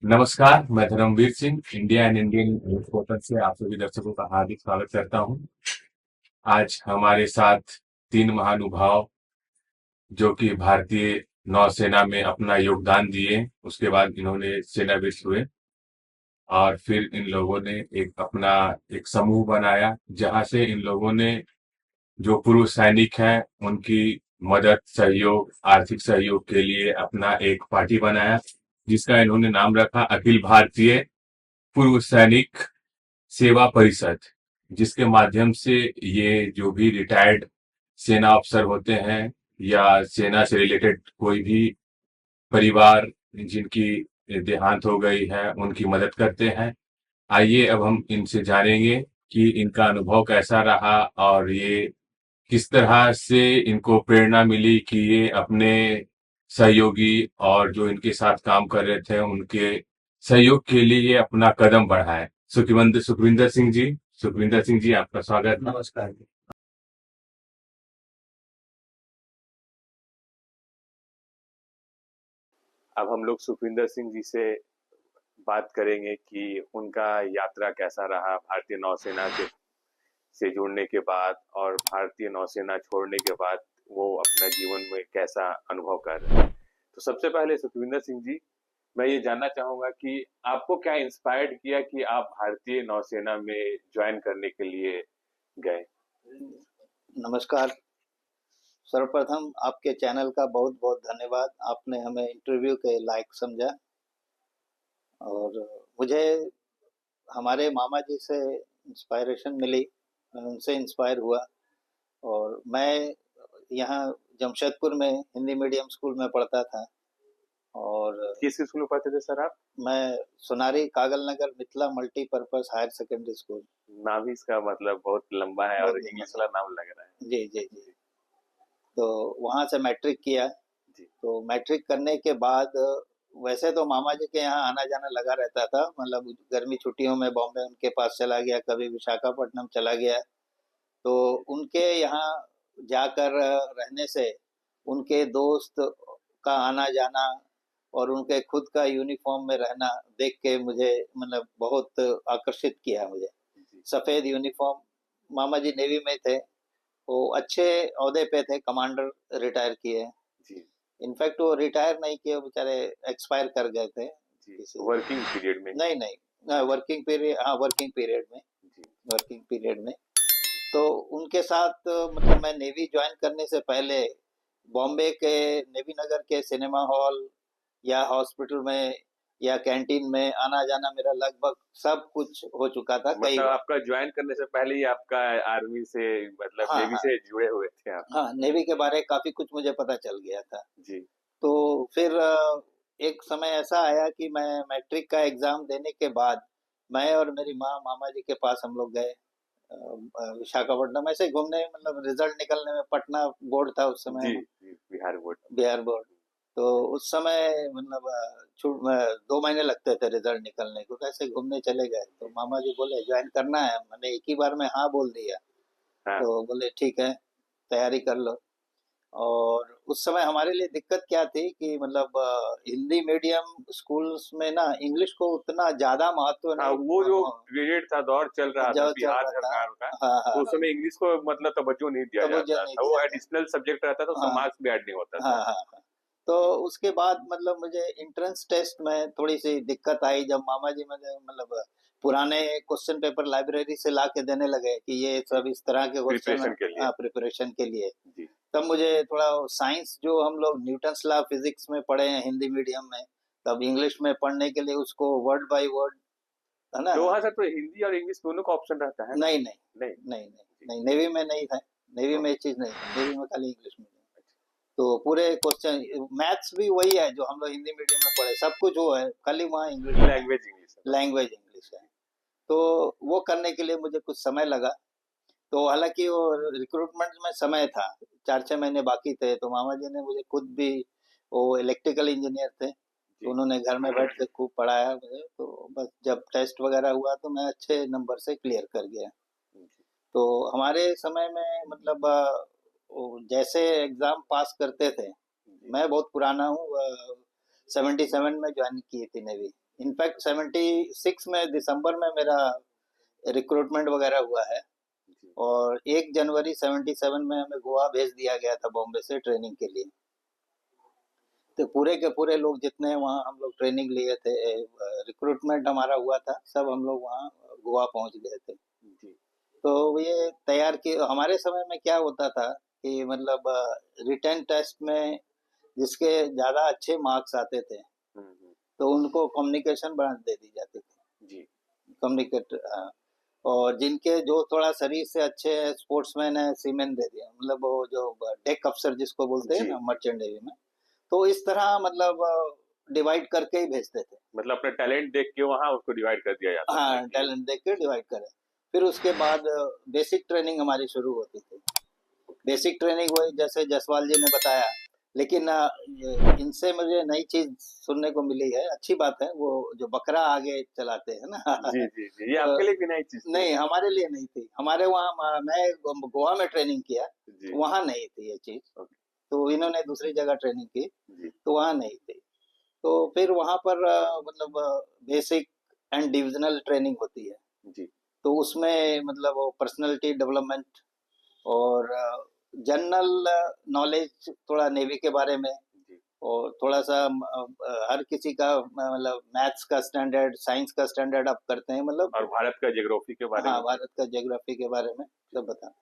नमस्कार, मैं Dharamveer Singh India and Indian news portal से आप सभी दर्शकों का हार्दिक स्वागत करता हूं। आज हमारे साथ तीन महानुभाव जो कि भारतीय नौसेना में अपना योगदान दिए, उसके बाद इन्होंने सेनाविष्ट हुए और फिर इन लोगों ने एक समूह बनाया जहां से इन लोगों ने जो पूर्व सैनिक हैं उनकी मदद, सहयोग, आर्थिक सहयोग के लिए अपना एक पार्टी बनाया जिसका इन्होंने नाम रखा अखिल भारतीय पूर्व सैनिक सेवा परिषद, जिसके माध्यम से ये जो भी रिटायर्ड सेना अफसर होते हैं या सेना से रिलेटेड कोई भी परिवार जिनकी देहांत हो गई है उनकी मदद करते हैं। आइए अब हम इनसे जानेंगे कि इनका अनुभव कैसा रहा और ये किस तरह से इनको प्रेरणा मिली कि ये अपने सहयोगी और जो इनके साथ काम कर रहे थे उनके सहयोग के लिए ये अपना कदम बढ़ाए। सुखविंदर सिंह जी आपका स्वागत है। नमस्कार जी। अब हम लोग सुखविंदर सिंह जी से बात करेंगे कि उनका यात्रा कैसा रहा भारतीय नौसेना के से जुड़ने के बाद और भारतीय नौसेना छोड़ने के बाद वो अपना जीवन में कैसा अनुभव कर रहे हैं। तो सबसे पहले सुखविंदर सिंह जी, मैं ये जानना चाहूंगा कि आपको क्या इंस्पायर्ड किया कि आप भारतीय नौसेना में ज्वाइन करने के लिए गए। नमस्कार। सर्वप्रथम आपके चैनल का बहुत बहुत धन्यवाद, आपने हमें इंटरव्यू के लायक समझा। और मुझे हमारे मामा जी से इंस्पायरेशन मिली, मैं उनसे इंस्पायर हुआ। और मैं यहाँ जमशेदपुर में हिंदी मीडियम स्कूल में पढ़ता था। और किस स्कूल में पढ़ते थे सर आप। मैं Sonari Kagal Nagar Mithila multipurpose higher secondary school. नाम ही इसका मतलब बहुत लंबा है और बहुत इंग्लिश वाला नाम लग रहा है। जी जी जी। तो वहाँ से मैट्रिक किया। जी। तो मैट्रिक करने के बाद वैसे तो मामा जी के यहाँ आना जाना लगा रहता था, मतलब गर्मी छुट्टियों में बॉम्बे उनके पास चला गया, कभी विशाखापट्टनम चला गया। तो उनके यहाँ जाकर रहने से उनके दोस्त का आना जाना और उनके खुद का यूनिफॉर्म में रहना देख के मुझे मतलब बहुत आकर्षित किया मुझे। जी। सफ़ेद यूनिफॉर्म, मामा जी नेवी में थे, वो अच्छे ओहदे पे थे, कमांडर रिटायर किए। जी। इनफैक्ट वो रिटायर नहीं किए, वो बेचारे एक्सपायर कर गए थे जी, किसी। वर्किंग पीरियड में। नहीं नहीं, वर्किंग पीरियड, हाँ वर्किंग पीरियड में। जी। वर्किंग पीरियड में तो उनके साथ मतलब मैं नेवी ज्वाइन करने से पहले बॉम्बे के नेवी नगर के सिनेमा हॉल या हॉस्पिटल में या कैंटीन में आना जाना मेरा लगभग सब कुछ हो चुका था कई मतलब बार। आपका ज्वाइन करने से पहले ही आपका आर्मी से मतलब हाँ नेवी हाँ से जुड़े हुए थे आप। हाँ, नेवी के बारे काफी कुछ मुझे पता चल गया था। जी। तो फिर एक समय ऐसा आया कि मैं मैट्रिक का एग्जाम देने के बाद मैं और मेरी माँ मामा जी के पास हम लोग गए विशाखापट्टनम ऐसे ही घूमने, मतलब रिजल्ट निकलने में, पटना बोर्ड था उस समय जी। में, जी, बिहार बोर्ड। बिहार बोर्ड। तो उस समय मतलब छूट 2 महीने लगते थे रिजल्ट निकलने को, कैसे घूमने चले गए। तो मामा जी बोले ज्वाइन करना है, मैंने एक ही बार में हाँ बोल दिया। हाँ। तो बोले ठीक है, तैयारी कर लो। और उस समय हमारे लिए दिक्कत क्या थी कि मतलब हिंदी मीडियम स्कूल्स में ना इंग्लिश को उतना ज्यादा महत्व हाँ, नहीं वो जो पीरियड था, दौर चल रहा था जो चल बिहार रहा था। सरकार का, हाँ हाँ तो उस हाँ, समय इंग्लिश को मतलब तवज्जो नहीं दिया तवज्जो जाता नहीं था, वो दिया गया। एडिशनल सब्जेक्ट रहता था, उसमें हाँ मार्क्स भी ऐड नहीं होता हाँ था। हाँ हाँ। तो उसके बाद मतलब मुझे एंट्रेंस टेस्ट में थोड़ी सी दिक्कत आई, जब मामा जी मुझे मतलब पुराने क्वेश्चन पेपर लाइब्रेरी से ला के देने लगे कि ये जी, सब इस तरह के क्वेश्चन प्रिपरेशन के लिए। प्रिपरेशन के लिए। जी। तब मुझे थोड़ा साइंस जो हम लोग न्यूटन्स लॉ फिजिक्स में पढ़े हैं हिंदी मीडियम में, तब इंग्लिश में पढ़ने के लिए उसको वर्ड बाय वर्ड, है ना। तो वहाँ सर तो हिंदी और इंग्लिश दोनों का ऑप्शन रहता है ना। नहीं नहीं नहीं। नहीं नहीं जी। नहीं, नेवी में नहीं था। नेवी ओ, में ये चीज नहीं था, नेवी में खाली इंग्लिश में। तो पूरे क्वेश्चन मैथ्स भी वही है जो हम लोग हिंदी मीडियम में पढ़े, सब कुछ वो है, खाली वहाँ इंग्लिश में है, लैंग्वेज इंग्लिश है। लैंग्वेज इंग्लिश है। तो वो करने के लिए मुझे कुछ समय लगा। तो हालांकि वो रिक्रूटमेंट में समय था, 4-6 महीने बाकी थे, तो मामा जी ने मुझे खुद भी, वो इलेक्ट्रिकल इंजीनियर थे, तो जी। उन्होंने घर में बैठ के खूब पढ़ाया मुझे। तो बस जब टेस्ट वगैरह हुआ तो मैं अच्छे नंबर से क्लियर कर गया। जी। तो हमारे समय में मतलब वो जैसे एग्जाम पास करते थे, जी। मैं बहुत पुराना हूँ, 77 में ज्वाइन की थी नेवी। इनफैक्ट 76 में दिसंबर में मेरा रिक्रूटमेंट वगैरह हुआ है, जी, और 1 जनवरी 77 में हमें गोवा भेज दिया गया था बॉम्बे से ट्रेनिंग के लिए। तो पूरे के पूरे लोग जितने वहाँ हम लोग ट्रेनिंग लिए थे, रिक्रूटमेंट हमारा हुआ था, सब हम लोग वहाँ गोवा पहुँच गए थे। जी, तो ये तैयार किए। हमारे समय में क्या होता था कि मतलब रिटन टेस्ट में जिसके ज़्यादा अच्छे मार्क्स आते थे, तो उनको कम्युनिकेशन ब्रांच दे दी जाती थी, जी, कम्युनिकेटर। हाँ, और जिनके जो थोड़ा शरीर से अच्छे हैं, स्पोर्ट्समैन है, सीमेन दे दिया, मतलब वो जो डेक अफसर जिसको बोलते हैं जी। ना मर्चेंट नेवी में। तो इस तरह मतलब डिवाइड करके ही भेजते थे। मतलब अपना टैलेंट देख के वहाँ उसको डिवाइड कर दिया जाता था हाँ, कि टैलेंट देख के डिवाइड करें। फिर उसके बाद बेसिक ट्रेनिंग हमारी शुरू होती थी। बेसिक ट्रेनिंग वही जैसे जसवाल जी ने बताया, लेकिन इनसे मुझे नई चीज सुनने को मिली है, अच्छी बात है, वो जो बकरा आगे चलाते हैं ना। जी, जी, जी। ये तो आपके लिए भी नई चीज़ थी। नहीं, हमारे लिए नहीं थी। हमारे वहाँ मैं गोवा में ट्रेनिंग किया, जी, वहाँ नहीं थी ये चीज। ओके, तो इन्होंने दूसरी जगह ट्रेनिंग की, जी, तो वहाँ नहीं थी। तो फिर वहाँ पर मतलब बेसिक एंड डिविजनल ट्रेनिंग होती है। जी, तो उसमें मतलब वो पर्सनालिटी डेवलपमेंट और जनरल नॉलेज, थोड़ा नेवी के बारे में, जी, और थोड़ा सा हर किसी का मतलब मैथ्स का स्टैंडर्ड, साइंस का स्टैंडर्ड अप करते हैं, मतलब। और भारत का ज्योग्राफी के बारे हाँ, में? भारत का ज्योग्राफी के बारे में सब बता।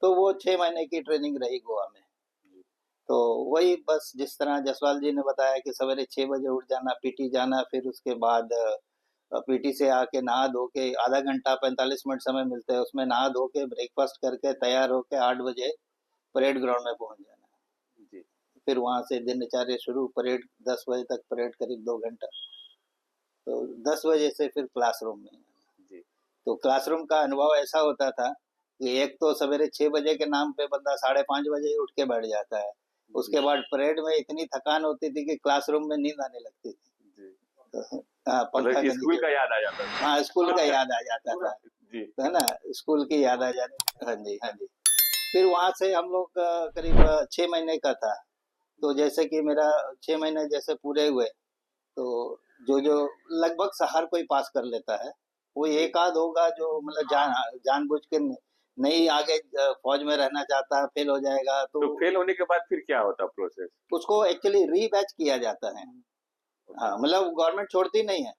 तो वो 6 महीने की ट्रेनिंग रही गोवा में। जी, तो वही बस जिस तरह जसवाल जी ने बताया कि सवेरे 6 बजे उठ जाना, पीटी जाना, फिर उसके बाद पीटी से आके नहा धो के आधा घंटा 45 मिनट समय मिलते हैं, उसमें नहा धो के ब्रेकफास्ट करके तैयार होके 8 बजे परेड ग्राउंड में पहुंच जाना। जी, फिर वहां से दिनचर्या शुरू, परेड 10 बजे तक, परेड करीब 2 घंटा। तो 10 बजे से फिर क्लासरूम में। जी, तो क्लासरूम का अनुभव ऐसा होता था कि एक तो सवेरे 6 बजे के नाम पे बंदा 5:30 बजे ही उठ के बैठ जाता है। उसके बाद परेड में इतनी थकान होती थी कि क्लासरूम में नींद आने लगती थी। जी। तो हाँ, मतलब पंखा कि के स्कूल नीचे। का याद आ जाता था। हाँ, स्कूल का याद आ जाता था, जी, है ना, स्कूल की याद आ जाती। हाँ जी, हाँ जी। फिर वहां से हम लोग करीब 6 महीने का था। तो जैसे कि मेरा 6 महीने जैसे पूरे हुए, तो जो जो लगभग हर कोई पास कर लेता है। वो एक आध होगा जो मतलब जानबूझ के नहीं आगे फौज में रहना चाहता, फेल हो जाएगा, तो तो फेल होने के बाद फिर क्या होता प्रोसेस? उसको एक्चुअली रीबैच किया जाता है। हाँ, मतलब गवर्नमेंट छोड़ती नहीं है।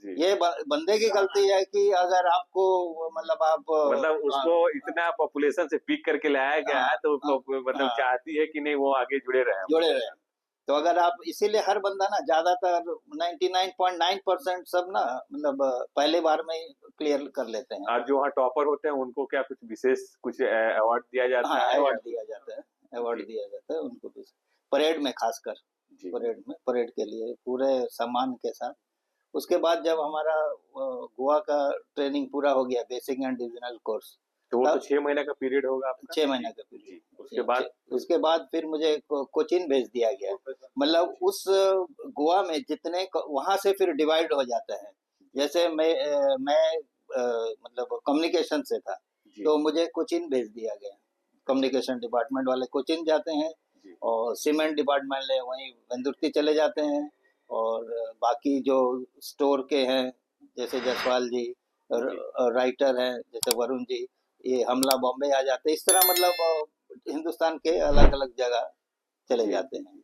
जी, ये बंदे की गलती है कि अगर आपको मतलब आप मतलब उसको इतना पॉपुलेशन से पिक करके लाया गया हाँ, है तो हाँ, मतलब हाँ, चाहती है कि नहीं वो आगे जुड़े रहे जुड़े हमारे रहे। साथ। तो अगर आप इसीलिए हर बंदा ना, ज्यादातर 99.9% सब ना मतलब पहले बार में ही क्लियर कर लेते हैं। और जो वहाँ टॉपर होते हैं उनको क्या कुछ विशेष कुछ अवार्ड दिया हाँ, जाता है या अवार्ड कुछ? दिया जाता है, अवार्ड जी, दिया जाता है उनको भी, परेड में खासकर। जी, परेड में, परेड के लिए पूरे सम्मान के साथ। उसके बाद जब हमारा गोवा का ट्रेनिंग पूरा हो गया, बेसिक एंड डिविजनल कोर्स, तो वो तो तब 6 महीने का पीरियड होगा आपका? 6 महीने का जी, पीरियड। उसके बाद? उसके बाद फिर मुझे कोचीन भेज दिया गया। मतलब उस गोवा में जितने वहां से फिर डिवाइड हो जाता है। जैसे मैं मतलब कम्युनिकेशन से था, जी, तो मुझे कोचीन भेज दिया गया। कम्युनिकेशन डिपार्टमेंट वाले कोचीन जाते हैं, जी, और सीमेंट डिपार्टमेंट ले वहीं वेंदुर्ती चले जाते हैं। और बाकी जो स्टोर के हैं, जैसे जसवाल जी, जी, राइटर हैं जैसे वरुण जी, ये हमला बॉम्बे आ जाते हैं। इस तरह मतलब हिंदुस्तान के अलग अलग जगह चले जी, जाते हैं।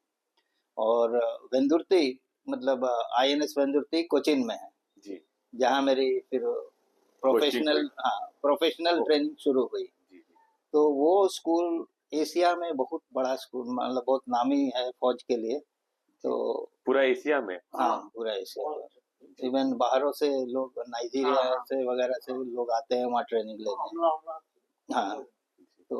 और वेंदुर्ती मतलब आईएनएस वेंदुर्ती कोचीन में है, जी, जहाँ मेरी फिर पोस्टिंग हुई। प्रोफेशनल, हाँ, प्रोफेशनल ओके, ट्रेनिंग शुरू हुई। जी, जी, तो वो स्कूल एशिया में बहुत बड़ा स्कूल, मतलब बहुत नामी है फौज के लिए। जी। तो पूरा एशिया में? हाँ, पूरा एशिया में। जी, इवन बाहरों से लोग, नाइजीरिया से वगैरह से लोग आते हैं वहाँ ट्रेनिंग लेने। हाँ, तो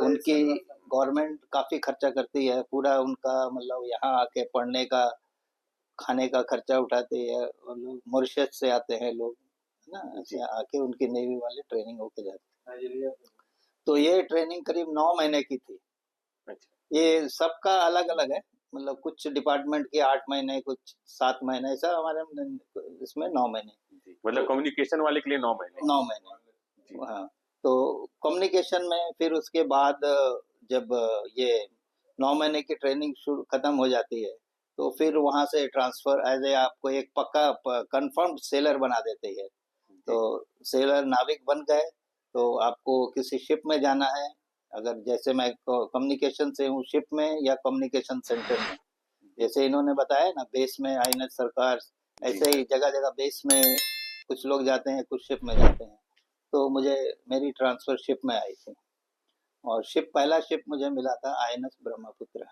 उनकी गवर्नमेंट काफी खर्चा करती है, पूरा उनका मतलब यहाँ आके पढ़ने का, खाने का खर्चा उठाती है। और लोग मॉरिशस से आते हैं लोग, है ना, जी, ऐसे आके उनकी नेवी वाले ट्रेनिंग होके जाते हैं। तो ये ट्रेनिंग करीब 9 महीने की थी। अच्छा, ये सबका अलग अलग है, मतलब कुछ डिपार्टमेंट के 8 महीने, कुछ 7 महीने, ऐसा हमारे इसमें 9 महीने। जी। मतलब तो कम्युनिकेशन वाले के लिए 9 महीने? 9 महीने। जी, हाँ, तो कम्युनिकेशन में फिर उसके बाद जब ये 9 महीने की ट्रेनिंग शुरू खत्म हो जाती है, तो फिर वहां से ट्रांसफर एज ए आपको एक पक्का कंफर्म सेलर बना देते हैं। तो सेलर नाविक बन गए, तो आपको किसी शिप में जाना है, अगर जैसे मैं कम्युनिकेशन से हूँ शिप में या कम्युनिकेशन सेंटर में, जैसे इन्होंने बताया ना बेस में आईएनएस सरकार, ऐसे ही जगह जगह बेस में कुछ लोग जाते हैं, कुछ शिप में जाते हैं। तो मुझे मेरी ट्रांसफर शिप में आई थी, और पहला शिप मुझे मिला था आईएनएस ब्रह्मपुत्र।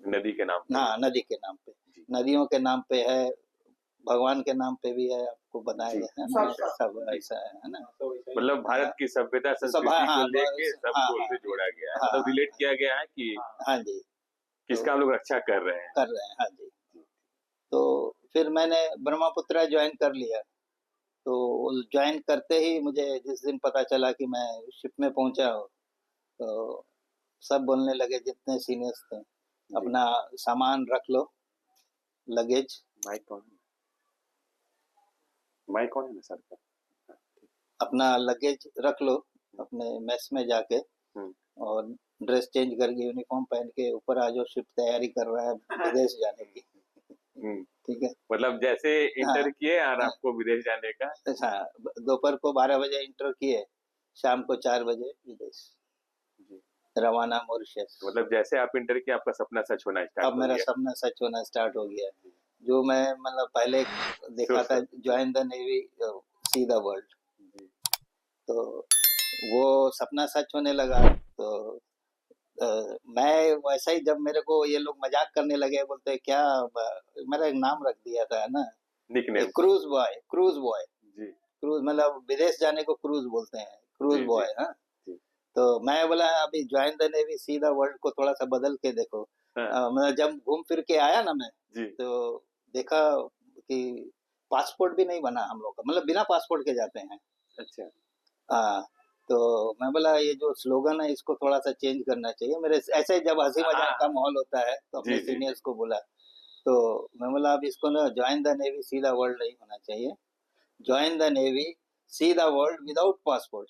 नदी के नाम पे। हाँ, नदी के नाम पे, नदियों के नाम पे है, भगवान के नाम पे भी है, आपको बताया जी। गया है ना, सब ऐसा है ना। मतलब भारत की सभ्यता संस्कृति हाँ, को लेके हाँ, सबको हाँ, उससे जोड़ा गया है, हाँ, मतलब रिलेट किया गया है कि हाँ जी, किसका हम लोग रक्षा कर रहे हैं। कर रहे हैं, हाँ जी। तो फिर मैंने ब्रह्मपुत्रा ज्वाइन कर लिया। तो ज्वाइन करते ही मुझे जिस दिन पता चला कि मैं शिप में पहुंचा हूँ, तो सब बोलने लगे जितने सीनियर्स थे, अपना सामान रख लो, लगेज। माइक कौन है ना सर का? अपना लगेज रख लो अपने मेस में जाके, और ड्रेस चेंज करके यूनिफॉर्म पहन के ऊपर आ जाओ, शिप तैयारी कर रहा है विदेश जाने की। ठीक है, मतलब जैसे इंटर किए और आपको विदेश जाने का। हाँ, दोपहर को 12 बजे इंटर किए, शाम को 4 बजे विदेश रवाना, मॉरिशस। मतलब जैसे आप इंटर किए आपका सपना सच होना स्टार्ट अब हो मेरा गया। सपना सच होना स्टार्ट हो गया। जो मैं मतलब पहले देखा था, join the navy see the world, तो वो सपना सच होने लगा। तो मैं वैसा ही, जब मेरे को ये लोग मजाक करने लगे, बोलते क्या, मेरा एक नाम रख दिया था ना, nickname. Cruise boy, cruise boy. जी। क्रूज मतलब विदेश जाने को क्रूज बोलते हैं, क्रूज जी, बॉय। हाँ, तो मैं बोला अभी join the navy see the world को थोड़ा सा बदल के देखो। मतलब जब घूम फिर के आया ना मैं, तो देखा कि पासपोर्ट भी नहीं बना हम लोग का, मतलब बिना पासपोर्ट के जाते हैं। अच्छा। हाँ, तो मैं बोला ये जो स्लोगन है इसको थोड़ा सा चेंज करना चाहिए। मेरे ऐसे जब हंसी मजाक का माहौल होता है तो अपने सीनियर्स को बोला, तो मैं बोला अब इसको ना join the navy see the world नहीं होना चाहिए, join the navy see the world without passport.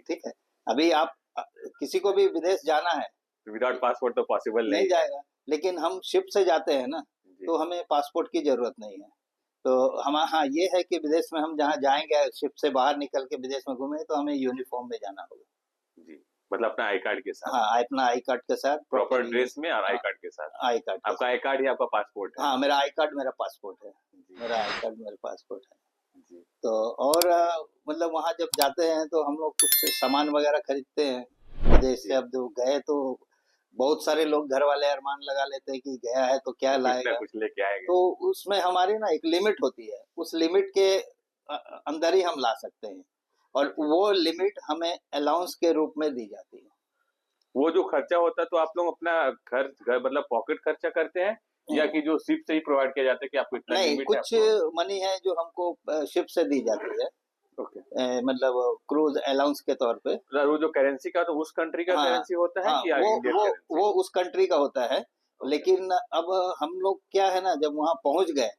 ठीक है, अभी आप किसी को भी विदेश जाना है, विदाउट पासपोर्ट तो पॉसिबल नहीं जाएगा, लेकिन हम शिप से जाते हैं ना, तो हमें पासपोर्ट की जरूरत नहीं है। तो हम, हाँ ये है कि विदेश में हम जहाँ जाएंगे, शिप से बाहर निकल के विदेश में घूमे, तो हमें यूनिफॉर्म में जाना होगा। जी, मतलब अपना आई कार्ड के साथ। हाँ, अपना आई कार्ड के साथ, प्रॉपर ड्रेस में और आई कार्ड के साथ। आई कार्ड, आपका आई कार्ड ही आपका पासपोर्ट है। हाँ, मेरा आई कार्ड मेरा पासपोर्ट है, मेरा आई कार्ड मेरा पासपोर्ट है। जी। तो और मतलब वहाँ जब जाते हैं तो हम लोग कुछ सामान वगैरह खरीदते हैं विदेश से। अब जो गए तो बहुत सारे लोग घर वाले अरमान लगा लेते हैं कि गया है तो क्या लाएगा, कुछ लेके आएगा। तो उसमें हमारी ना एक लिमिट होती है, उस लिमिट के अंदर ही हम ला सकते हैं, और वो लिमिट हमें अलाउंस के रूप में दी जाती है। वो जो खर्चा होता है तो आप लोग अपना घर मतलब पॉकेट खर्चा करते हैं, या कि जो शिप से ही प्रोवाइड किया जाता है कि आपको इतना नहीं, लिमिट कुछ मनी है जो हमको शिप से दी जाती है। ओके। मतलब क्रूज अलाउंस के तौर पे। वो जो करेंसी का, तो उस कंट्री का करेंसी होता है कि इंडियन करेंसी? वो उस कंट्री का होता है, लेकिन अब हम लोग क्या है ना, जब वहां पहुंच गए,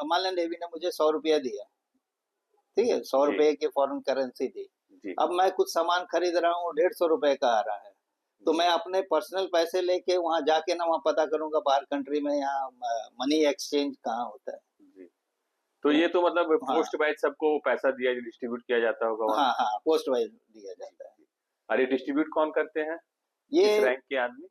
मान लें नेवी ने मुझे 100 रुपया दिया, ठीक है, 100 रुपए की फॉरेन करेंसी दी। अब मैं कुछ सामान खरीद रहा हूँ, 150 रुपए का आ रहा है, तो मैं अपने पर्सनल पैसे लेके वहां जाके ना, वहां पता करूंगा बाहर कंट्री में यहाँ मनी एक्सचेंज कहाँ होता है। तो ये तो मतलब पोस्ट वाइज सबको पैसा दिया डिस्ट्रीब्यूट किया जाता होगा। हाँ हाँ, पोस्ट वाइज दिया जाता है। अरे डिस्ट्रीब्यूट कौन करते हैं, ये किस रैंक के आदमी?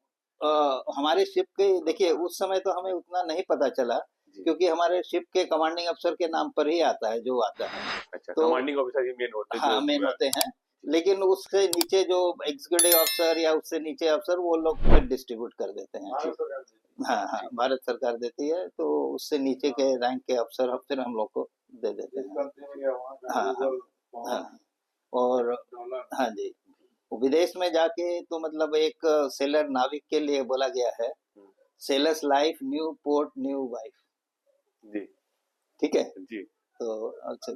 हमारे शिप के, देखिए उस समय तो हमें उतना नहीं पता चला, क्योंकि हमारे शिप के कमांडिंग अफसर के नाम पर ही आता है जो आता है। अच्छा, तो कमांडिंग ऑफिसर ही मेन होते हैं। हाँ, मेन होते हैं, लेकिन उससे नीचे जो एग्जीक्यूटिव अफसर या उससे नीचे अफसर, वो लोग फिर डिस्ट्रीब्यूट कर देते हैं। हाँ हाँ, भारत सरकार देती है, तो उससे नीचे के रैंक के अफसर फिर हम लोग को दे देते हैं। हाँ हाँ, और हाँ जी, विदेश में जाके तो मतलब एक सेलर नाविक के लिए बोला गया है, sailors life new port new wife. जी, ठीक है जी। तो अच्छा,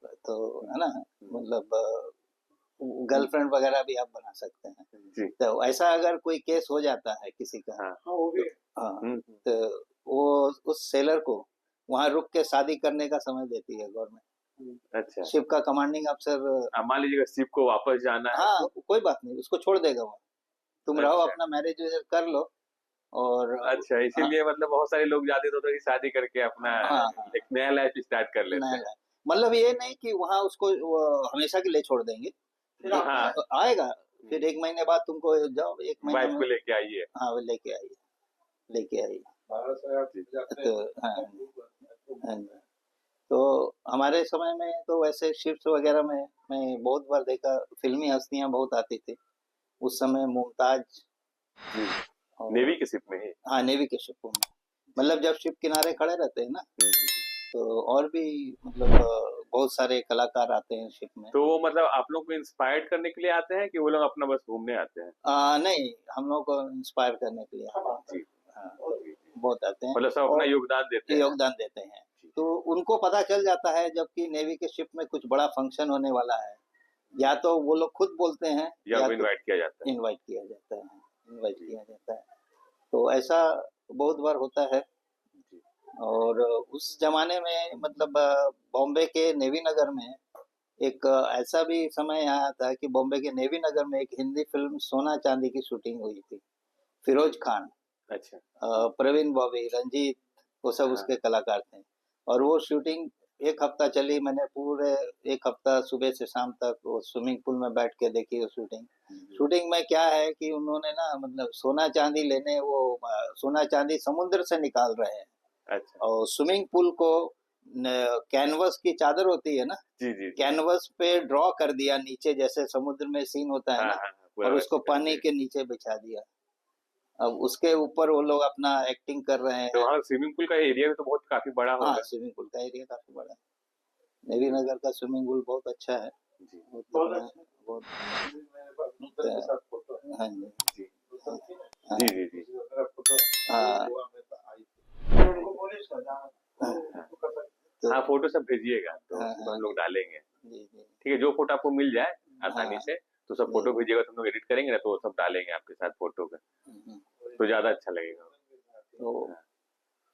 तो है ना, मतलब गर्लफ्रेंड वगैरह भी आप बना सकते हैं जी। तो ऐसा अगर कोई केस हो जाता है किसी का, हाँ, तो वो उस सेलर को वहां रुक के शादी करने का समय देती है गवर्नमेंट। अच्छा, शिप का कमांडिंग अफसर, मान लीजिएगा शिप को वापस जाना है, हाँ तो कोई बात नहीं, उसको छोड़ देगा वहाँ, तुम रहो, अच्छा। अपना मैरिज कर लो। और अच्छा, इसीलिए मतलब बहुत सारे लोग जाते थे तो कि शादी करके अपना हाँ हाँ, एक नया लाइफ स्टार्ट कर लेते नहीं हैं। नहीं, मतलब ये नहीं कि वहाँ उसको वो हमेशा के लिए छोड़ देंगे। फिर हाँ। आएगा, फिर 1 महीने बाद तुमको जाओ, 1 महीने वाइफ में। को लेके आइए। हाँ, वो लेके आइए, लेके आइए। तो हाँ हाँ जी। तो हमारे समय में तो वैसे शिफ्ट वगैरह में मैं बहुत बार देखा, फिल्मी हस्तियां बहुत आती थी उस समय। मुमताज जी, नेवी और के शिप में ही। हाँ, नेवी के शिपों में, मतलब जब शिप किनारे खड़े रहते हैं ना, हम्म, हम्म। तो और भी मतलब बहुत सारे कलाकार आते हैं शिप में। तो वो मतलब आप लोग को इंस्पायर्ड करने के लिए आते हैं कि वो लोग अपना बस घूमने आते हैं? नहीं, हम लोग को इंस्पायर करने के लिए आते जी। हैं। हाँ, बहुत आते हैं मतलब सब अपना और योगदान देते हैं। योगदान देते हैं। तो उनको पता चल जाता है जबकि नेवी के शिप में कुछ बड़ा फंक्शन होने वाला है, या तो वो लोग खुद बोलते हैं या या वो तो इनवाइट किया जाता है। इनवाइट किया जाता है। इनवाइट जी। किया जाता है। तो ऐसा बहुत बार होता है। जी। और उस जमाने में मतलब बॉम्बे के नेवी नगर में एक ऐसा भी समय आया था कि बॉम्बे के नेवी नगर में एक हिंदी फिल्म सोना चांदी की शूटिंग हुई थी। फिरोज खान, अच्छा। प्रवीण बॉबी, रंजीत, वो सब हाँ। उसके कलाकार थे। और वो शूटिंग 1 हफ्ता चली। मैंने पूरे 1 हफ्ता सुबह से शाम तक वो स्विमिंग पूल में बैठ के देखी वो शूटिंग। शूटिंग में क्या है कि उन्होंने ना मतलब सोना चांदी लेने वो सोना चांदी समुद्र से निकाल रहे हैं, अच्छा। और स्विमिंग पूल को कैनवस की चादर होती है ना, जी, जी, जी। कैनवस पे ड्रॉ कर दिया नीचे, जैसे समुद्र में सीन होता है हाँ, ना, हाँ, हाँ, पूरा और वैसे उसको कर पानी दिए। के नीचे बिछा दिया। अब उसके ऊपर वो लोग अपना एक्टिंग कर रहे तो हैं। वहाँ स्विमिंग पूल का एरिया भी तो बहुत काफी बड़ा हाँ, होगा? स्विमिंग पूल का एरिया काफी बड़ा है। नेवी नगर का स्विमिंग पूल बहुत अच्छा है। जी। बहुत बढ़िया है, बहुत। हाँ जी। जी। हाँ जी, जी, जी। हाँ हाँ, तो हाँ, फ़ोटो सब भेजिएगा तो हाँ उसको हाँ हम लोग डालेंगे। जी जी ठीक है, जो फ़ोटो आपको मिल जाए आसानी हाँ से, तो सब जी। फ़ोटो भेजिएगा तो हम लोग एडिट करेंगे ना तो वो सब डालेंगे आपके साथ फ़ोटो का, हम्म। तो ज़्यादा अच्छा लगेगा। तो हाँ।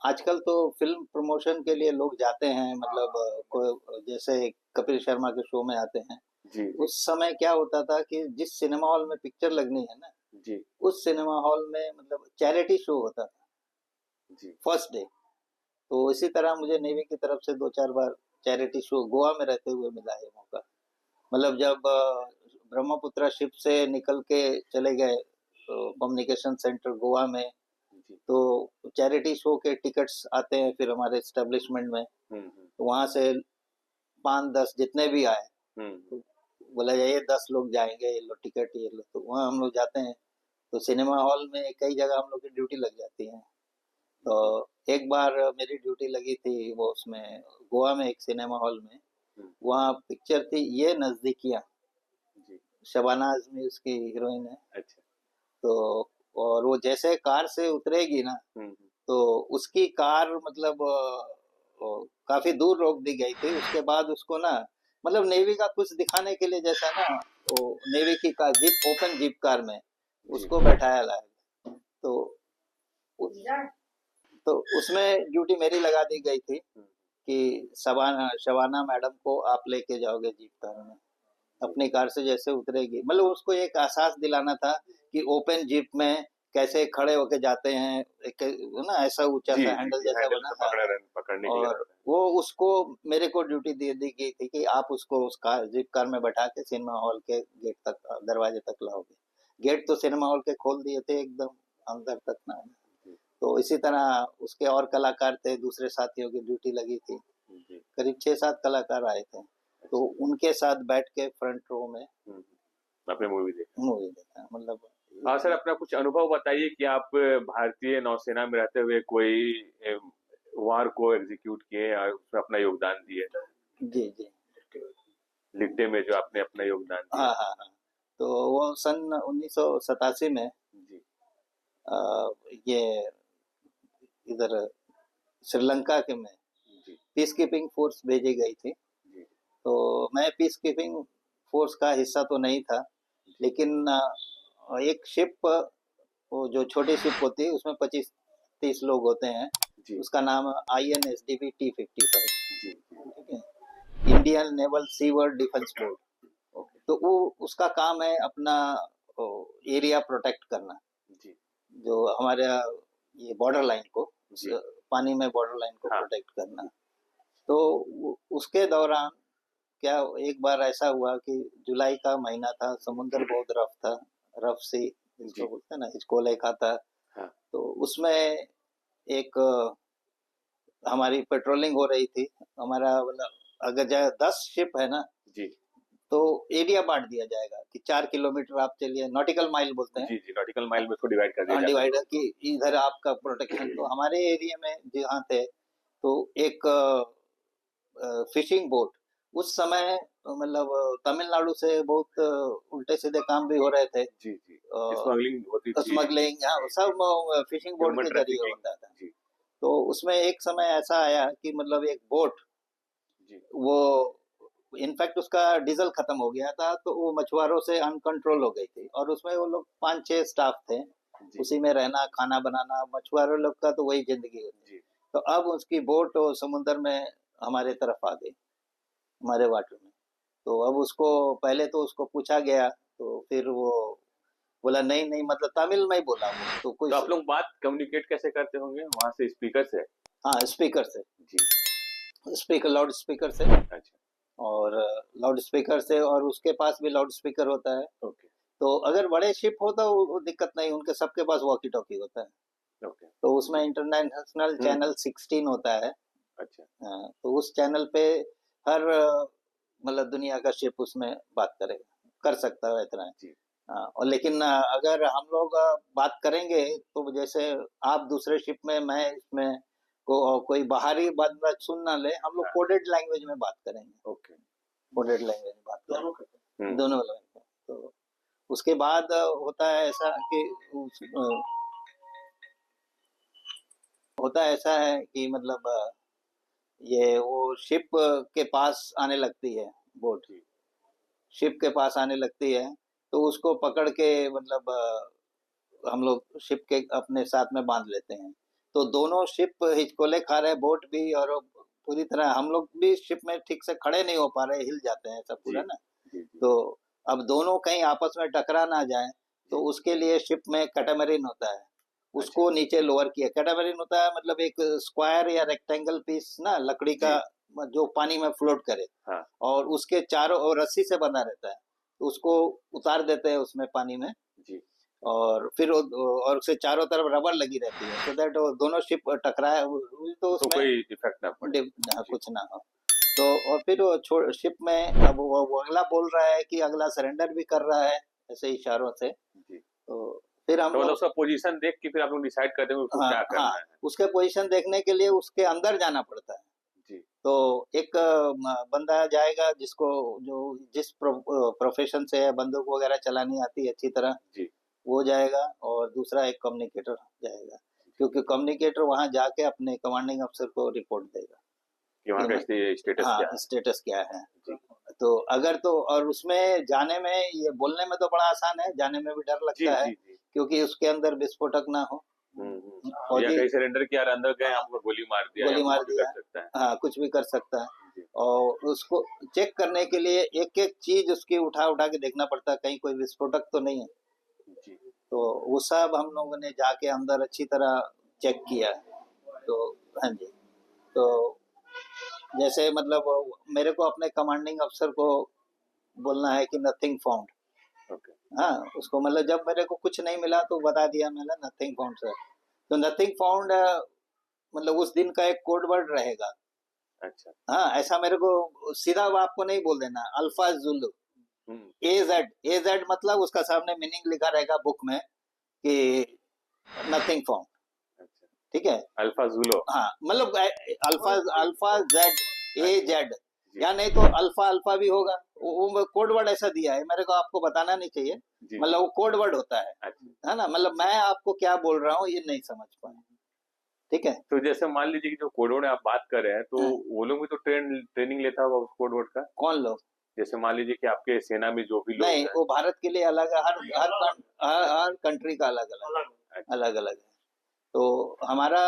आजकल तो फिल्म प्रमोशन के लिए लोग जाते हैं, मतलब जैसे कपिल शर्मा के शो में आते हैं। जी, जी। उस समय क्या होता था कि जिस सिनेमा हॉल में पिक्चर लगनी है ना, जी, उस सिनेमा हॉल में मतलब चैरिटी शो होता था जी। First day. तो इसी तरह मुझे नेवी की तरफ से 2-4 बार चैरिटी शो गोवा में रहते हुए मिला है मौका। मतलब जब ब्रह्मपुत्रा शिप से निकल के चले गए कम्युनिकेशन सेंटर गोवा में, जी। तो चैरिटी शो के टिकट्स आते हैं फिर हमारे एस्टेब्लिशमेंट में। हुँ, हुँ। तो वहाँ से 5-10 जितने भी आए, हुँ। तो बोला ये 10 लोग जाएंगे, ये लो टिकट, ये लो। तो वहाँ हम लोग जाते हैं। तो सिनेमा हॉल में कई जगह हम लोग की ड्यूटी लग जाती है। तो एक बार मेरी ड्यूटी लगी थी वो उसमें गोवा में एक सिनेमा हॉल में। हुँ। वहाँ पिक्चर थी ये नजदीकियां, जी। शबाना आजमी उसकी हीरोइन है। अच्छा। तो और वो जैसे कार से उतरेगी ना, हुँ, हुँ। तो उसकी कार मतलब काफी दूर रोक दी गई थी। उसके बाद उसको ना मतलब नेवी का कुछ दिखाने के लिए, जैसा ना वो नेवी की car, jeep, open jeep car में जी। उसको बैठाया लाया। तो उस, तो उसमें ड्यूटी मेरी लगा दी गई थी हुँ। कि शबाना शबाना मैडम को आप लेके जाओगे जीप कार में। जी। अपनी कार से जैसे उतरेगी, मतलब उसको एक एहसास दिलाना था कि ओपन जीप में कैसे खड़े होके जाते हैं, एक ना ऐसा ऊंचा जी, सा जी, हैंडल जी, जैसा हैंडल बना से है। पकड़ने के लिए और रहता है। वो उसको मेरे को ड्यूटी दे दी गई थी कि आप उसको उस कार जीप कार में बैठा के सिनेमा हॉल के गेट तक, दरवाजे तक लाओगे। गेट तो सिनेमा हॉल के खोल दिए थे एकदम अंदर तक ना। जी, तो इसी तरह उसके और कलाकार थे, दूसरे साथियों की ड्यूटी लगी थी। जी। करीब 6-7 कलाकार आए थे, तो अच्छा। उनके साथ बैठ के फ्रंट रो में हुँ, हुँ। आपने मूवी देखा। मूवी देखा, मतलब हाँ सर, अपना कुछ अनुभव बताइए कि आप भारतीय नौसेना में रहते हुए कोई वार को एग्जीक्यूट किए और उसमें अपना योगदान दिए, जी जी। लिट्टे में जो आपने अपना योगदान दिया। हाँ हाँ हाँ। तो वो सन 1987 में जी। ये इधर श्रीलंका के में जी। पीस कीपिंग फोर्स भेजी गई थी। जी। तो मैं पीस कीपिंग फोर्स का हिस्सा तो नहीं था, लेकिन एक शिप, वो जो छोटी शिप होती है उसमें 25-30 लोग होते हैं। जी। उसका नाम INSDB T-55। जी। ठीक है, Indian naval seaward defence board. Okay. तो वो उसका काम है अपना एरिया प्रोटेक्ट करना, जी, जो हमारे ये बॉर्डर लाइन को, जी। पानी में बॉर्डर लाइन को हाँ। प्रोटेक्ट करना। तो उसके दौरान क्या एक बार ऐसा हुआ कि जुलाई का महीना था, समुद्र बहुत रफ था, रफ सी जी। जिसको बोलते हैं ना, हिचकोले का था। हाँ। तो उसमें एक हमारी पेट्रोलिंग हो रही थी। हमारा मतलब अगर जाए 10 शिप है ना, जी, तो एरिया बांट दिया जाएगा कि 4 किलोमीटर आप चलिए, नॉटिकल माइल बोलते हैं। जी, जी, नॉटिकल माइल में उसको डिवाइड कर दिया जाता है। डिवाइडर की इधर आपका प्रोटेक्शन। तो हमारे एरिया में जहाँ थे, तो एक फिशिंग बोट उस समय मतलब तमिलनाडु से बहुत उल्टे सीधे काम भी हो रहे थे। जी, जी। स्मगलिंग होती थी। स्मगलिंग सब फिशिंग बोट ह्यूमन के जरिए ट्रैफिकिंग। होता था। जी, तो उसमें एक समय ऐसा आया कि मतलब एक बोट, जी, वो इनफैक्ट उसका डीजल खत्म हो गया था, तो वो मछुआरों से अनकंट्रोल हो गई थी, और उसमें वो लोग 5-6 स्टाफ थे, जी, उसी में रहना, खाना बनाना, मछुआरों लोग का तो वही जिंदगी होती। जी, तो अब उसकी बोट समुद्र में हमारे तरफ आ गई, हमारे वाटर में। तो अब उसको पहले तो उसको पूछा गया, तो फिर वो बोला नहीं नहीं, मतलब तमिल में ही बोला वो, तो कोई तो आप लोग बात कम्युनिकेट कैसे करते होंगे वहाँ से, स्पीकर से? हाँ, स्पीकर से, जी, स्पीकर, लाउड स्पीकर से, अच्छा, और लाउड स्पीकर से, और उसके पास भी लाउड स्पीकर होता है। ओके, तो अगर बड़े शिप हो तो वो दिक्कत नहीं, उनके सबके पास वॉकी टॉकी होता है। ओके। तो उसमें इंटरनेशनल चैनल 16 होता है। अच्छा, तो उस चैनल पे हर मतलब दुनिया का शिप उसमें बात करेगा, कर सकता है, इतना है। जी, और लेकिन अगर हम लोग बात करेंगे, तो जैसे आप दूसरे शिप में, मैं इसमें, कोई बाहरी बंदा सुन ना ले, हम लोग हाँ, कोडेड लैंग्वेज में बात करेंगे, ओके। कोडेड लैंग्वेज में बात करेंगे, हुँ, दोनों लैंग्वेज में। तो उसके बाद होता है ऐसा कि होता ऐसा है कि मतलब ये वो शिप के पास आने लगती है, बोट जी, शिप के पास आने लगती है, तो उसको पकड़ के मतलब हम लोग शिप के अपने साथ में बांध लेते हैं। तो दोनों शिप हिचकोले खा रहे, बोट भी, और पूरी तरह हम लोग भी शिप में ठीक से खड़े नहीं हो पा रहे, हिल जाते हैं सब जी, पूरा ना। जी, जी, तो अब दोनों कहीं आपस में टकरा ना जाए, तो जी, उसके लिए शिप में कैटामरीन होता है, अच्छा, उसको नीचे लोअर किया। कैटामरीन होता है मतलब एक स्क्वायर या रेक्टेंगल पीस ना, लकड़ी जी, का, जो पानी में फ्लोट करे, हाँ, और उसके चारों ओर रस्सी से बंधा रहता है। तो उसको उतार देते हैं उसमें पानी में, जी, और फिर और उससे चारों तरफ रबर लगी रहती है, सो दैट वो दोनों शिप टकराए, तो तो उसमें कोई इफ़ेक्ट ना पड़े। जी, कुछ ना हो। तो और फिर वो शिप में, अब वो अगला बोल रहा है कि अगला सरेंडर भी कर रहा है, ऐसे इशारों से। जी। तो फिर हम तो मतलब लोग, उसका पोज़ीशन देख के फिर आप लोग डिसाइड करते हैं उसको हाँ क्या हाँ, करना है? उसके पोजीशन देखने के लिए उसके अंदर जाना पड़ता है। जी, तो एक बंदा जाएगा जिसको, जो जिस प्रोफेशन से है, बंदूक वगैरह चलानी आती है अच्छी तरह, जी, वो जाएगा, और दूसरा एक कम्युनिकेटर जाएगा, क्योंकि कम्युनिकेटर वहां जाके अपने कमांडिंग अफसर को रिपोर्ट देगा कि वहाँ कि का स्टेटस हाँ, क्या है? स्टेटस क्या है। जी, तो अगर तो, और उसमें जाने में, ये बोलने में तो बड़ा आसान है, जाने में भी डर जी, लगता है, जी, जी। क्योंकि उसके अंदर विस्फोटक ना हो। हुँ, हुँ। या फौजी कहीं सरेंडर किया और अंदर गए, हाँ, आपको गोली मार दिया या गोली कुछ मार भी कर दिया, सकता है। हाँ, कुछ भी कर सकता है। जी, और उसको चेक करने के लिए एक एक चीज उसकी उठा उठा के देखना पड़ता है, कहीं कोई विस्फोटक तो नहीं है। जी, तो वो सब हम लोगों ने जाके अंदर अच्छी तरह चेक किया। तो हाँ जी, तो जैसे मतलब मेरे को अपने कमांडिंग अफसर को बोलना है कि नथिंग फाउंड। ओके, हाँ, उसको मतलब जब मेरे को कुछ नहीं मिला तो बता दिया मैंने, नथिंग फाउंड सर। तो नथिंग फाउंड मतलब उस दिन का एक कोड वर्ड रहेगा। अच्छा। हाँ, ऐसा मेरे को सीधा आपको नहीं बोल देना, अल्फा जुलू, हुँ, ए जेड मतलब उसका सामने मीनिंग लिखा रहेगा बुक में कि नथिंग फाउंड। अच्छा। ठीक है, अल्फा ज़ूलो। हाँ, मतलब अल्फा, अल्फा जेड, ए अच्छा, जेड, जी, या नहीं तो अल्फा अल्फा भी होगा। वो कोड वर्ड ऐसा दिया है, मेरे को आपको बताना नहीं चाहिए, जी, मतलब वो कोड वर्ड होता अच्छा। है ना, मतलब मैं आपको क्या बोल रहा हूँ ये नहीं समझ पाए। ठीक है। तो जैसे मान लीजिए कि जो कोड वर्ड आप बात कर रहे हैं, तो हाँ, वो लोग भी तो ट्रेनिंग लेता होगा उस कोड वर्ड का? कौन लोग? जैसे मान लीजिए कि आपके सेना में जो भी लोग नहीं, हैं। वो भारत के लिए अलग है, हर कंट्री का अलग अलग, अच्छा, अलग अलग है। तो हमारा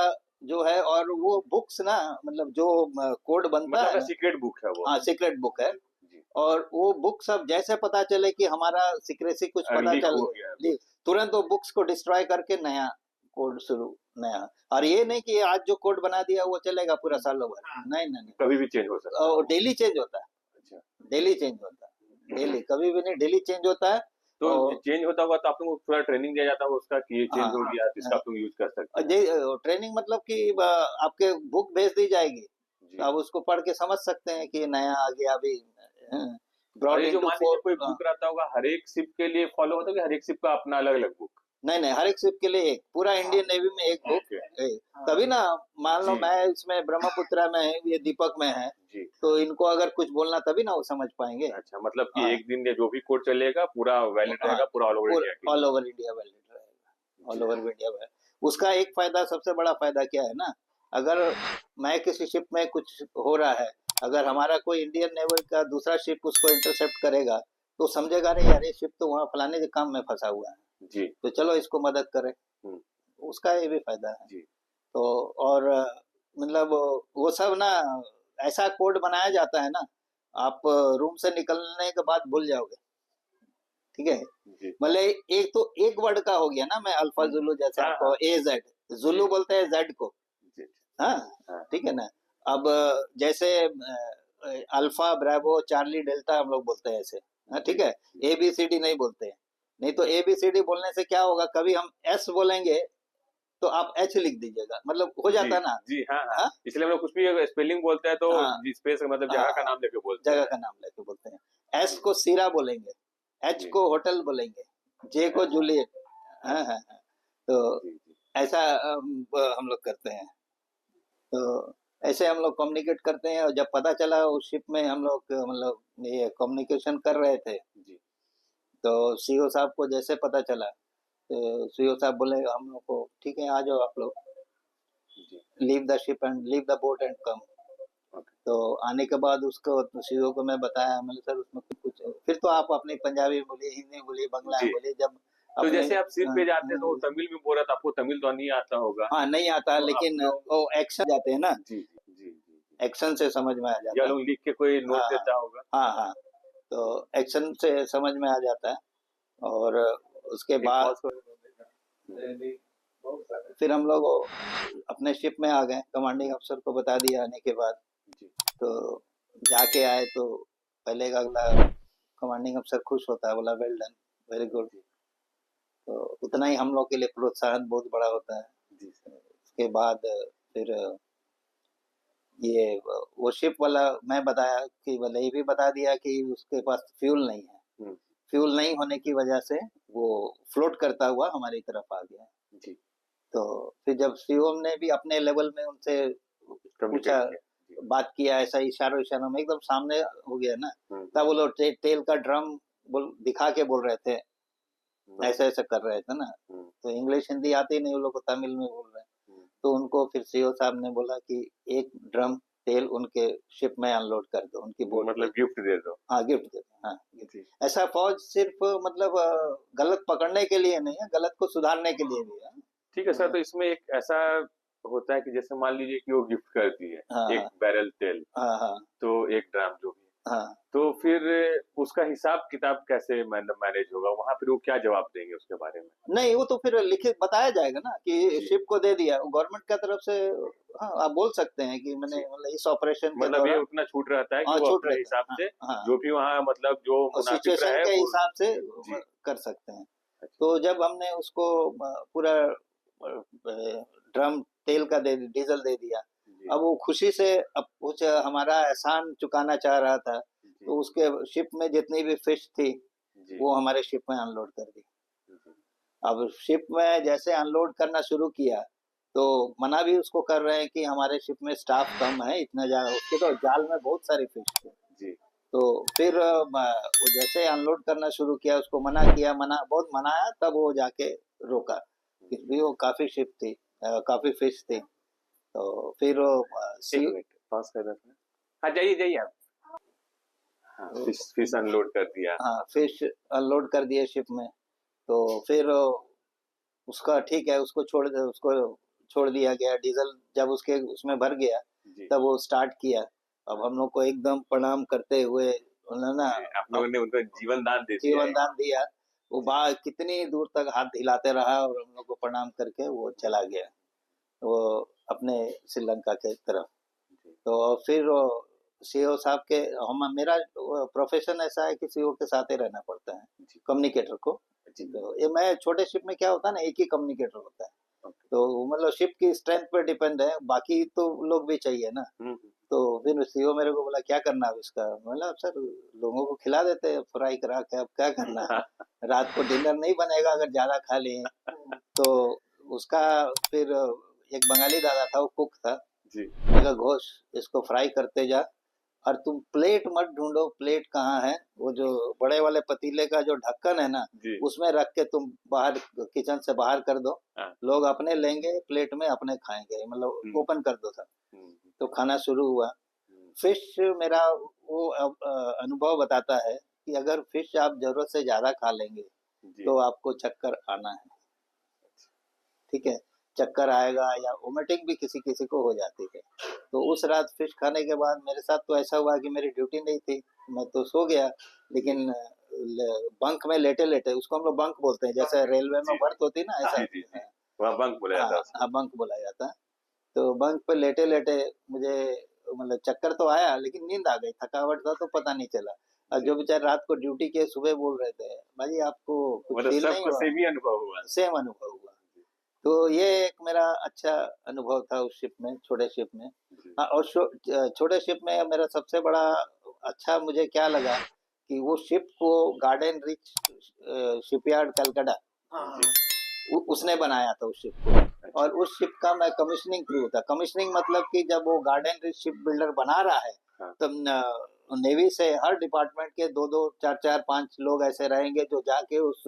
जो है, और वो बुक्स ना, मतलब जो कोड बनता मतलब है आपका ना, सीक्रेट बुक है वो? हाँ, सीक्रेट बुक है। जी, और वो बुक सब जैसे पता चले कि हमारा सिक्रेसी कुछ पता लीक चल हो गया ली, तुरंत वो बुक्स को डिस्ट्रॉय करके नया कोड शुरू नया। और ये नहीं कि आज जो कोड बना दिया वो चलेगा पूरा सालों भर, नहीं नहीं नहीं, कभी भी चेंज हो सकता है। डेली चेंज होता है, अच्छा, डेली चेंज होता है, डेली कभी भी नहीं, डेली चेंज होता है। तो और चेंज होता होगा तो आप लोगों को थोड़ा ट्रेनिंग दिया जाता होगा उसका कि ये चेंज हाँ हो गया तो इसका हाँ, आप लोग यूज कर सकते और हैं। ट्रेनिंग मतलब कि आपके बुक भेज दी जाएगी, तो जी। आप उसको पढ़ के समझ सकते हैं कि ये नया आ गया अभी, और ब्रॉट ये जो इनटू मान लीजिए फोर। कोई बुक रहता होगा हर एक शिप के लिए फॉलो होता है कि हर एक शिप का अपना अलग अलग बुक? नहीं नहीं, हर एक शिप के लिए एक, पूरा इंडियन नेवी में एक बुक, ओके। तभी ना, मान लो जी मैं इसमें ब्रह्मपुत्रा में है, ये दीपक में है, जी। तो इनको अगर कुछ बोलना तभी ना वो समझ पाएंगे। अच्छा, मतलब कि हाँ एक दिन ये जो भी कोड चलेगा पूरा वैलिड हाँ, रहेगा पूरा ऑल ओवर इंडिया के ऑल लिए। ओवर इंडिया वैलिड रहेगा, ऑल जी ओवर इंडिया में। उसका एक फायदा, सबसे बड़ा फायदा क्या है ना, अगर मैं किसी शिप में कुछ हो रहा है, अगर हमारा कोई इंडियन नेवल का दूसरा शिप उसको इंटरसेप्ट करेगा, तो समझेगा अरे यार ये शिप तो वहाँ फलाने के काम में फंसा हुआ है, जी। तो चलो इसको मदद करें, हम्म, उसका ये भी फायदा है। जी तो और मतलब वो सब ना, ऐसा कोड बनाया जाता है ना, आप रूम से निकलने के बाद भूल जाओगे, ठीक है। जी। मतलब एक तो एक वर्ड का हो गया ना, मैं अल्फा जुलू जैसे हाँ आपको हाँ। ए जेड, जी जुलू बोलते हैं जेड को, जी। हाँ हाँ ठीक है ना। अब जैसे अल्फा ब्रावो चार्ली डेल्टा हम लोग बोलते हैं ऐसे, हाँ ठीक है, ए बी सी डी नहीं बोलते हैं। नहीं तो ए बी सी डी बोलने से क्या होगा, कभी हम एस बोलेंगे तो आप एच लिख दीजिएगा, मतलब हो जी जाता ना। जी। हाँ हाँ, हाँ इसलिए हम लोग कुछ भी स्पेलिंग बोलते हैं तो हाँ स्पेस मतलब हाँ जगह का हाँ, नाम लेके बोलते जगह हैं। का नाम लेके बोलते हैं। एस जी को सीरा बोलेंगे, एच जी। को होटल बोलेंगे, जे को अच्छा। जूलियट, हाँ हाँ हाँ। तो जी जी। ऐसा हम लोग करते हैं। तो ऐसे हम लोग कम्युनिकेट करते हैं, और जब पता चला उस शिप में हम लोग मतलब ये कम्युनिकेशन कर रहे थे, जी तो सीओ साहब को जैसे पता चला, तो सीओ साहब बोले हम लोग को ठीक है आ जाओ आप लोग, जी। Leave the ship and leave the boat and come. Okay. तो आने के बाद उसको सीओ को मैं बताया, मैंने सर उसमें कुछ, फिर तो आप अपनी पंजाबी बोलिए, हिंदी बोलिए, बंगला जी, बोलिए, जब तो अपने जैसे आप शिप पे जाते हैं तो वो तमिल में बोल रहा था, आपको तमिल तो नहीं आता होगा, हाँ नहीं आता, तो आप लेकिन लोग। वो एक्शन जाते हैं ना, जी जी जी जी जी। एक्शन से समझ में आ या जाता है। लोग लिख के कोई नोट हाँ देता होगा। हाँ हाँ, तो एक्शन से समझ में आ जाता है। और उसके एक बाद पॉज कर। फिर हम लोग अपने शिप में आ गए, कमांडिंग अफसर को बता दिया आने के बाद। जी तो जाके आए तो पहले का अगला कमांडिंग अफसर खुश होता है, बोला वेल डन, वेरी गुड। जी तो उतना ही हम लोग के लिए प्रोत्साहन बहुत बड़ा होता है। जी सर। उसके बाद फिर ये वो शिप वाला मैं बताया कि मतलब ये भी बता दिया कि उसके पास फ्यूल नहीं है, हम्म, फ्यूल नहीं होने की वजह से वो फ्लोट करता हुआ हमारी तरफ आ गया। जी। तो फिर जब सीओ ने भी अपने लेवल में उनसे कम्युनिकेट पूछा, किया। जी। बात किया, ऐसा इशारों इशारों में एकदम सामने हो गया ना, तब वो हम्म, लोग तेल का ड्रम बोल दिखा के बोल रहे थे, ऐसे ऐसे कर रहे थे ना। हम्म, तो इंग्लिश हिंदी आती नहीं, वो लोग को तमिल में बोल रहे हैं। हम्म, तो उनको फिर सीओ साहब ने बोला कि एक ड्रम तेल उनके शिप में अनलोड कर दो, उनकी बोट पे। मतलब गिफ्ट दे दो। हाँ गिफ्ट दे दो, हाँ गिफ्ट। जी ऐसा फौज सिर्फ मतलब गलत पकड़ने के लिए नहीं है, गलत को सुधारने के लिए भी है। ठीक है सर, हाँ तो इसमें एक ऐसा होता है कि जैसे मान लीजिए कि वो गिफ्ट करती है हाँ एक बैरल तेल, हाँ हाँ तो एक ड्राम जो भी है, हाँ। तो फिर उसका हिसाब किताब कैसे मैनेज होगा वहां, फिर वो क्या जवाब देंगे उसके बारे में? नहीं वो तो फिर लिखित बताया जाएगा ना कि जी शिप को दे दिया गवर्नमेंट का तरफ से। हाँ आप बोल सकते हैं कि मैंने जी। मतलब इस ऑपरेशन के मतलब ये दौरान, उतना छूट रहता है कि हाँ वो छूट अपने रहता हिसाब है, से हाँ हाँ, जो भी वहाँ मतलब जो और मुनाफिक सिचुएशन रहे के वो। हिसाब से जी। कर सकते हैं। अच्छा। तो जब हमने उसको पूरा ड्रम तेल का दे डीजल दे दिया, जी अब वो खुशी से अब कुछ हमारा एहसान चुकाना चाह रहा था, जी तो उसके शिप में जितनी भी फिश थी जी वो हमारे शिप में अनलोड कर दी। जी। अब शिप में जैसे अनलोड करना शुरू किया, तो मना भी उसको कर रहे हैं कि हमारे शिप में स्टाफ कम है, इतना ज्यादा, उसके तो जाल में बहुत सारी फिश थी। जी तो फिर वो जैसे अनलोड करना शुरू किया, उसको मना किया, मना बहुत मनाया, तब वो जाके रोका। फिर भी वो काफी शिप थी, काफी फिश थी। तो फिर वो एक मिनट पास कर रहा था। हाँ जाइए जाइए आप। हाँ, फिश अनलोड कर दिया। हाँ फिश अनलोड कर दिए शिप में। तो फिर उसका ठीक है, उसको छोड़ दिया गया, डीजल जब उसके उसमें भर गया, जी तब वो स्टार्ट किया। अब हम लोग को एकदम प्रणाम करते हुए उन्होंने आप लोगों ने उनको जीवन दान दे दिया जीवन है। दान दिया। वो बा कितनी दूर तक हाथ हिलाते रहा और हम लोग को प्रणाम करके वो चला गया, वो अपने श्रीलंका के तरफ। तो फिर सीईओ साहब के हम मेरा प्रोफेशन ऐसा है कि सीईओ के साथ ही रहना पड़ता है, जी। कम्युनिकेटर को। जी। तो ये मैं छोटे शिप में क्या होता है ना, एक ही कम्युनिकेटर होता है, तो मतलब शिप की स्ट्रेंथ पे डिपेंड है, बाकी तो लोग भी चाहिए ना। तो फिर सीईओ मेरे को बोला क्या करना अब इसका, बोला सर लोगों को खिला देते हैं फ्राई करा के, अब क्या करना है, रात को डिनर नहीं बनेगा अगर ज्यादा खा लिए। तो उसका फिर एक बंगाली दादा था, वो कुक था जी। मेरा, घोष इसको फ्राई करते जा, और तुम प्लेट मत ढूंढो, प्लेट कहाँ है, वो जो बड़े वाले पतीले का जो ढक्कन है ना, जी। उसमें रख के तुम बाहर किचन से बाहर कर दो, हाँ। लोग अपने लेंगे प्लेट में अपने खाएंगे, मतलब ओपन कर दो सर। तो खाना शुरू हुआ। फिश मेरा वो अनुभव बताता है कि अगर फिश आप जरूरत से ज्यादा खा लेंगे जी। तो आपको चक्कर आना है, ठीक है, चक्कर आएगा या वोमिटिंग भी किसी किसी को हो जाती है। तो उस रात फिश खाने के बाद मेरे साथ तो ऐसा हुआ कि मेरी ड्यूटी नहीं थी, मैं तो सो गया, लेकिन बंक में लेटे लेटे, उसको हम लोग बंक बोलते हैं, जैसे रेलवे में जी। बर्थ होती है ना, ऐसा। जी, जी, जी। वहाँ बंक बोला जाता है उसको। हाँ, बंक बोला जाता है। तो बंक पे लेटे लेटे मुझे मतलब चक्कर तो आया, लेकिन नींद आ गई, थकावट था तो पता नहीं चला। और जो बेचारे रात को ड्यूटी के सुबह बोल रहे थे, भाई आपको कुछ मतलब फील नहीं सबको हुआ? सेम ही अनुभव हुआ। सेम अनुभव हुआ। तो ये एक मेरा अच्छा अनुभव था उस शिप में, छोटे शिप में। जी। हाँ, और छोटे शिप में मेरा सबसे बड़ा अच्छा मुझे क्या लगा कि वो शिप को गार्डन रिच शिपयार्ड कलकत्ता, उसने बनाया था उस शिप को, और उस शिप का मैं कमीशनिंग क्रू था। कमीशनिंग मतलब कि जब वो गार्डन रिच शिप बिल्डर बना रहा है, हाँ। तो नेवी से हर डिपार्टमेंट के 2-2, 4-4, 5 लोग ऐसे रहेंगे जो जाके उस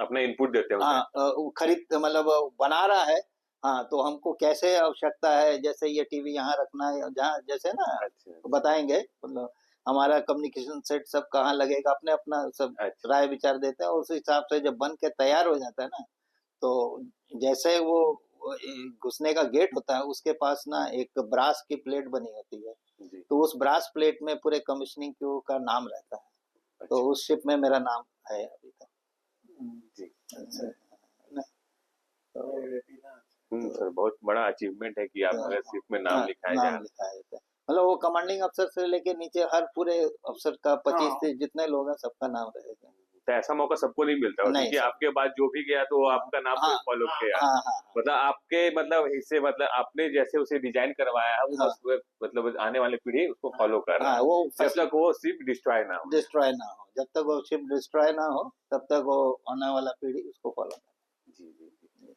अपने इनपुट देते हैं उसमें। हाँ, खरीद मतलब बना रहा है, हाँ, तो हमको कैसे आवश्यकता है, जैसे ये टीवी यहाँ रखना है, जहाँ जैसे ना अच्छा। बताएंगे, मतलब हमारा कम्युनिकेशन सेट सब कहाँ लगेगा, अपने अपना सब अच्छा। राय विचार देते हैं, और उस हिसाब से जब बन के तैयार हो जाता है ना, तो जैसे वो घुसने का गेट होता है, उसके पास ना एक ब्रास की प्लेट बनी होती है, जी। तो उस ब्रास प्लेट में पूरे कमीशनिंग क्रू का नाम रहता है। तो अच्छा। उस शिप में मेरा नाम है अभी तक। जी। अच्छा, ना, सर बहुत बड़ा अचीवमेंट है कि आपका शिप में नाम हाँ, लिखाया नाम जाए। लिखा है तो। मतलब वो कमांडिंग अफसर से लेके नीचे हर पूरे अफसर का 25-30 जितने लोग हैं सबका नाम रहेगा। तो ऐसा मौका सबको नहीं मिलता, और नहीं क्योंकि सर। आपके बाद जो भी गया तो वो आपका नाम हाँ, फॉलो किया। हाँ, हाँ, मतलब आपके मतलब हिस्से, मतलब आपने जैसे उसे डिजाइन करवाया है, वो हाँ, बस मतलब आने वाली पीढ़ी उसको फॉलो कर रहा हाँ, है, वो जब तक वो शिप डिस्ट्रॉय ना हो। डिस्ट्रॉय ना हो, जब तक वो शिप डिस्ट्रॉय ना हो तब तक वो आने वाला पीढ़ी उसको फॉलो करे। जी, जी, जी।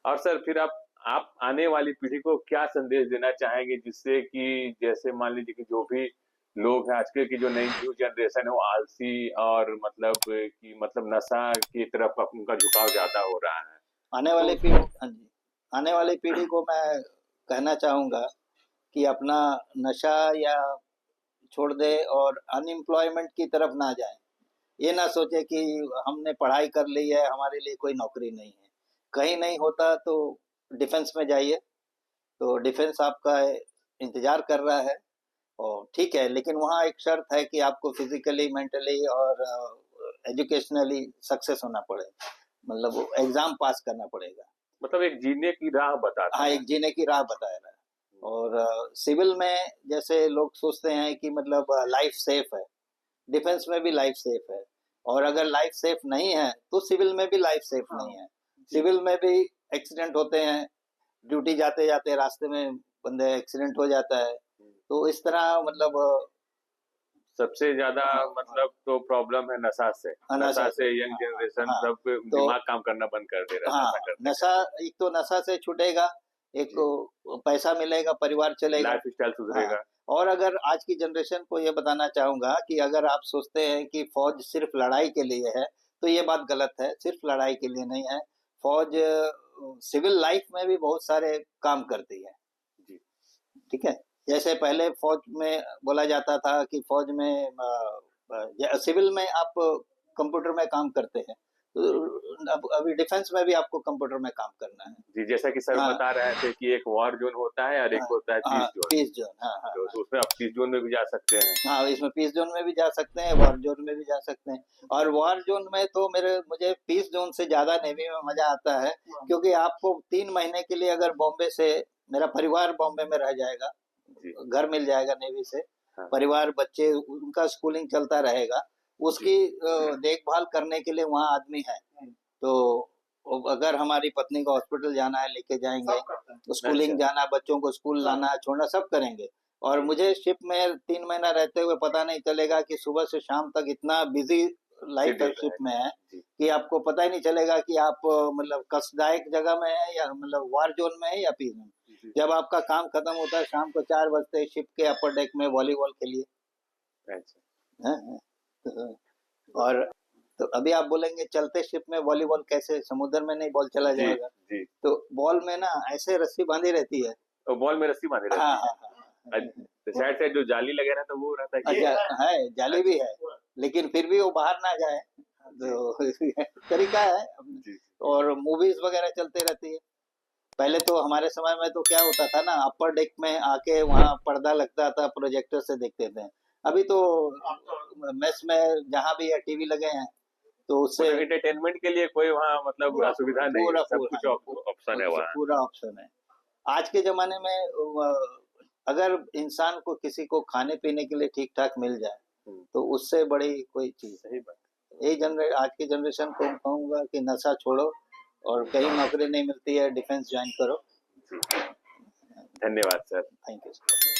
और सर फिर आप आने वाली पीढ़ी को क्या संदेश देना चाहेंगे, जिससे कि जैसे मान लीजिए कि जो भी लोग हैं आजकल की जो नई न्यू जनरेशन है वो आलसी और मतलब नशा की तरफ उनका झुकाव ज्यादा हो रहा है, आने तो वाली पीढ़ी, हाँ जी, आने वाली पीढ़ी को मैं कहना चाहूंगा कि अपना नशा या छोड़ दे और अनएम्प्लॉयमेंट की तरफ ना जाए। ये ना सोचे कि हमने पढ़ाई कर ली है, हमारे लिए कोई नौकरी नहीं है, कहीं नहीं होता तो डिफेंस में जाइए, तो डिफेंस आपका इंतजार कर रहा है। और ठीक है, लेकिन वहाँ एक शर्त है कि आपको फिजिकली, मेंटली और एजुकेशनली सक्सेस होना पड़ेगा, मतलब एग्जाम पास करना पड़ेगा। मतलब एक जीने की राह बताता हाँ, है। एक जीने की राह बताया रहा है। और सिविल में जैसे लोग सोचते हैं कि मतलब लाइफ सेफ है, डिफेंस में भी लाइफ सेफ है, और अगर लाइफ सेफ नहीं है तो सिविल में भी लाइफ सेफ नहीं है। सिविल में भी एक्सीडेंट होते हैं, ड्यूटी जाते जाते रास्ते में बंदे एक्सीडेंट हो जाता है, तो इस तरह मतलब सबसे ज्यादा हाँ, मतलब तो प्रॉब्लम है नशा से। नशा से यंग जनरेशन हाँ, सब तो दिमाग काम करना बंद कर दे रहा है हाँ, नशा करते नशा, एक तो नशा से छूटेगा, एक पैसा मिलेगा, परिवार चलेगा, लाइफ स्टाइल सुधरेगा। हाँ। और अगर आज की जनरेशन को ये बताना चाहूंगा कि अगर आप सोचते हैं कि फौज सिर्फ लड़ाई के लिए है, तो ये बात गलत है, सिर्फ लड़ाई के लिए नहीं है। फौज सिविल लाइफ में भी बहुत सारे काम करती है, जी। ठीक है। जैसे पहले फौज में बोला जाता था कि फौज में सिविल में आप कंप्यूटर में काम करते हैं, अब अभी डिफेंस में भी आपको कंप्यूटर में काम करना है। जी, जैसा कि सर हाँ। बता रहे थे कि एक वॉर जोन होता है और एक होता है पीस जोन। पीस जोन, हाँ हाँ तो उसमें आप पीस जोन में भी जा सकते हैं। हाँ, इसमें पीस जोन में भी जा सकते हैं, वॉर जोन में भी जा सकते हैं। और वॉर जोन में तो मुझे पीस जोन से ज्यादा नेवी में मजा आता है, क्योंकि आपको 3 महीने के लिए अगर बॉम्बे से, मेरा परिवार बॉम्बे में रह जाएगा, जी। घर मिल जाएगा नेवी से, हाँ। परिवार बच्चे उनका स्कूलिंग चलता रहेगा, उसकी देखभाल करने के लिए वहाँ आदमी है। तो अगर हमारी पत्नी को हॉस्पिटल जाना है लेके जाएंगे, तो स्कूलिंग अच्छा। जाना, बच्चों को स्कूल लाना छोड़ना सब करेंगे। और मुझे शिप में 3 महीना रहते हुए पता नहीं चलेगा कि सुबह से शाम तक इतना बिजी लाइफ है शिप में है कि आपको पता ही नहीं चलेगा कि आप मतलब कष्टदायक जगह में है या मतलब वार जोन में है या पीस जोन। जब आपका काम खत्म होता है शाम को 4 बजते शिप के अपर डेक में वॉलीबॉल खेलिए। अच्छा। हैं? और तो अभी आप बोलेंगे चलते शिप में वॉलीबॉल कैसे, समुद्र में नहीं बॉल चला जी, जाएगा। जी। तो बॉल में ना ऐसे रस्सी बांधी रहती है। तो बॉल में रस्सी बांधी रहती हाँ है। हाँ हाँ तो साइड से जो जाली लगे रहता है वो रहता है कि अच्छा है, जाली भी है, लेकिन फिर भी वो बाहर ना जाए, तो तरीका है। जी। और मूवीज वगैरह चलते रहती है। पहले तो हमारे समय में तो क्या होता था ना, अपर डेक में आके वहाँ पर्दा लगता था, प्रोजेक्टर से देखते थे। अभी तो मेस में जहाँ भी है टीवी लगे हैं, तो उससे मतलब एंटरटेनमेंट के लिए कोई वहाँ मतलब सुविधा नहीं है, पूरा सब कुछ ऑप्शन है वहाँ। पूरा ऑप्शन है। आज के जमाने में अगर इंसान को किसी को खाने पीने के लिए ठीक ठाक मिल जाए, तो उससे बड़ी कोई चीज सही बात। यही आज की जनरेशन को कहूंगा कि नशा छोड़ो, और कहीं नौकरी नहीं मिलती है डिफेंस ज्वाइन करो। धन्यवाद सर। Thank you sir.